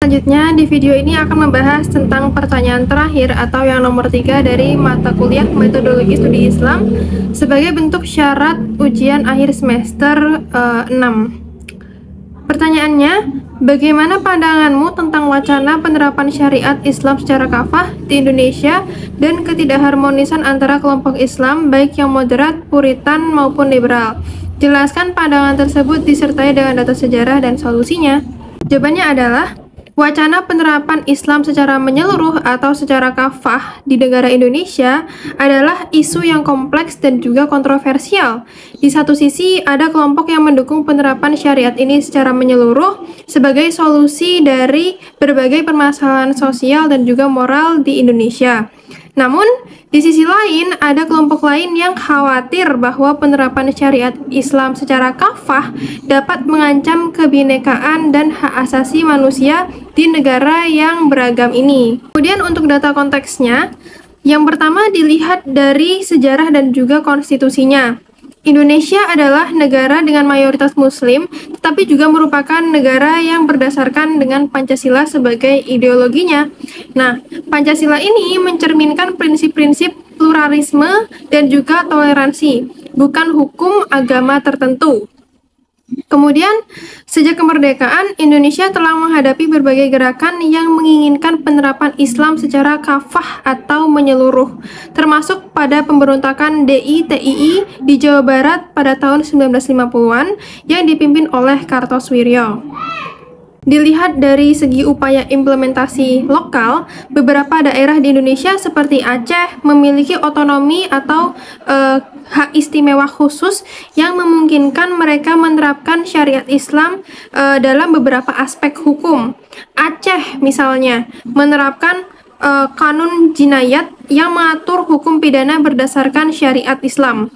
Selanjutnya, di video ini akan membahas tentang pertanyaan terakhir atau yang nomor 3 dari mata kuliah Metodologi Studi Islam sebagai bentuk syarat ujian akhir semester 6. Pertanyaannya, bagaimana pandanganmu tentang wacana penerapan syariat Islam secara kafah di Indonesia dan ketidakharmonisan antara kelompok Islam baik yang moderat, puritan, maupun liberal? Jelaskan pandangan tersebut disertai dengan data sejarah dan solusinya. Jawabannya adalah wacana penerapan Islam secara menyeluruh atau secara kafah di negara Indonesia adalah isu yang kompleks dan juga kontroversial. Di satu sisi, ada kelompok yang mendukung penerapan syariat ini secara menyeluruh sebagai solusi dari berbagai permasalahan sosial dan juga moral di Indonesia. Namun, di sisi lain, ada kelompok lain yang khawatir bahwa penerapan syariat Islam secara kafah dapat mengancam kebinekaan dan hak asasi manusia di negara yang beragam ini. Kemudian untuk data konteksnya, yang pertama dilihat dari sejarah dan juga konstitusinya. Indonesia adalah negara dengan mayoritas muslim, tetapi juga merupakan negara yang berdasarkan dengan Pancasila sebagai ideologinya. Nah, Pancasila ini mencerminkan prinsip-prinsip pluralisme dan juga toleransi, bukan hukum agama tertentu. Kemudian, sejak kemerdekaan, Indonesia telah menghadapi berbagai gerakan yang menginginkan penerapan Islam secara kafah atau menyeluruh, termasuk pada pemberontakan DI/TII di Jawa Barat pada tahun 1950-an yang dipimpin oleh Kartosoewirjo. Dilihat dari segi upaya implementasi lokal, beberapa daerah di Indonesia seperti Aceh memiliki otonomi atau hak istimewa khusus yang memungkinkan mereka menerapkan syariat Islam dalam beberapa aspek hukum. Aceh misalnya menerapkan kanun jinayat yang mengatur hukum pidana berdasarkan syariat Islam.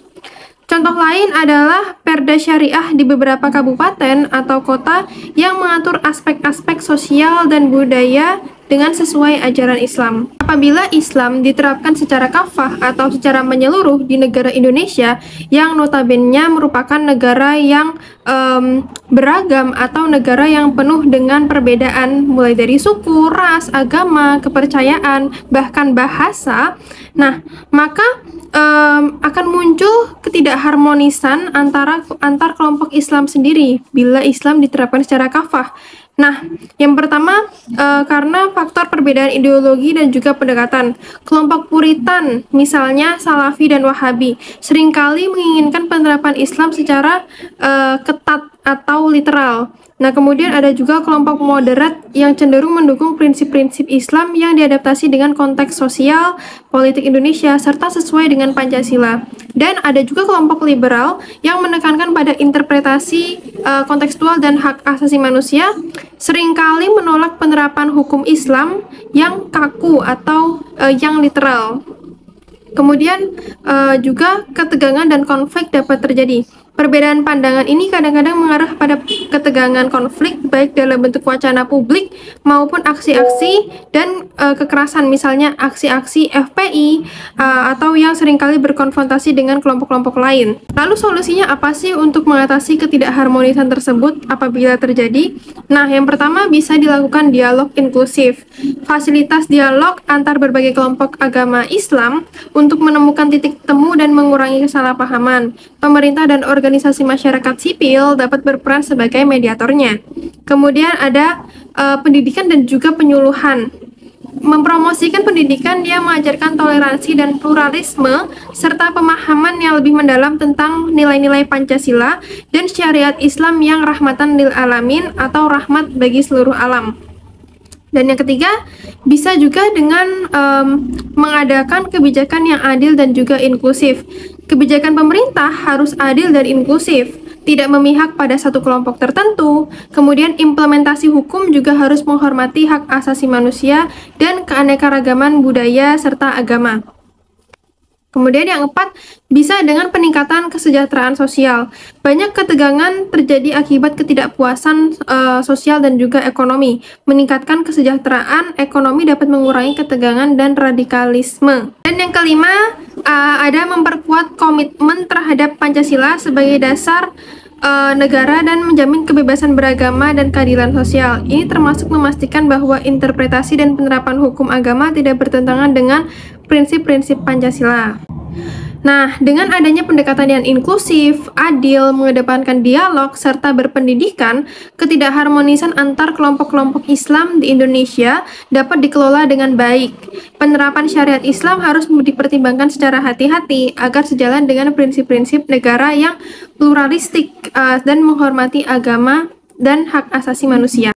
Contoh lain adalah Perda Syariah di beberapa kabupaten atau kota yang mengatur aspek-aspek sosial dan budaya dengan sesuai ajaran Islam. Apabila Islam diterapkan secara kafah atau secara menyeluruh di negara Indonesia yang notabene merupakan negara yang beragam atau negara yang penuh dengan perbedaan mulai dari suku, ras, agama, kepercayaan, bahkan bahasa, nah maka akan muncul ketidakharmonisan antar kelompok Islam sendiri bila Islam diterapkan secara kafah. Nah, yang pertama karena faktor perbedaan ideologi dan juga pendekatan. Kelompok Puritan, misalnya Salafi dan Wahabi, seringkali menginginkan penerapan Islam secara ketat atau literal. Nah, kemudian ada juga kelompok moderat yang cenderung mendukung prinsip-prinsip Islam yang diadaptasi dengan konteks sosial, politik Indonesia, serta sesuai dengan Pancasila. Dan ada juga kelompok liberal yang menekankan pada interpretasi kontekstual dan hak asasi manusia, seringkali menolak penerapan hukum Islam yang kaku atau yang literal. Kemudian juga ketegangan dan konflik dapat terjadi. Perbedaan pandangan ini kadang-kadang mengarah pada ketegangan konflik baik dalam bentuk wacana publik maupun aksi-aksi dan kekerasan, misalnya aksi-aksi FPI atau yang seringkali berkonfrontasi dengan kelompok-kelompok lain. Lalu solusinya apa sih untuk mengatasi ketidakharmonisan tersebut apabila terjadi? Nah, yang pertama bisa dilakukan dialog inklusif. Fasilitas dialog antar berbagai kelompok agama Islam untuk menemukan titik temu dan mengurangi kesalahpahaman. Pemerintah dan organisasi masyarakat sipil dapat berperan sebagai mediatornya. Kemudian ada pendidikan dan juga penyuluhan. Mempromosikan pendidikan yang mengajarkan toleransi dan pluralisme serta pemahaman yang lebih mendalam tentang nilai-nilai Pancasila dan syariat Islam yang rahmatan lil alamin atau rahmat bagi seluruh alam. Dan yang ketiga, bisa juga dengan mengadakan kebijakan yang adil dan juga inklusif. Kebijakan pemerintah harus adil dan inklusif, tidak memihak pada satu kelompok tertentu. Kemudian implementasi hukum juga harus menghormati hak asasi manusia dan keanekaragaman budaya serta agama. Kemudian yang keempat, bisa dengan peningkatan kesejahteraan sosial. Banyak ketegangan terjadi akibat ketidakpuasan sosial dan juga ekonomi. Meningkatkan kesejahteraan ekonomi dapat mengurangi ketegangan dan radikalisme. Dan yang kelima, ada memperkuat komitmen terhadap Pancasila sebagai dasar negara dan menjamin kebebasan beragama dan keadilan sosial. Ini termasuk memastikan bahwa interpretasi dan penerapan hukum agama tidak bertentangan dengan prinsip-prinsip Pancasila. Nah, dengan adanya pendekatan yang inklusif, adil, mengedepankan dialog, serta berpendidikan, ketidakharmonisan antar kelompok-kelompok Islam di Indonesia dapat dikelola dengan baik. Penerapan syariat Islam harus dipertimbangkan secara hati-hati agar sejalan dengan prinsip-prinsip negara yang pluralistik dan menghormati agama dan hak asasi manusia.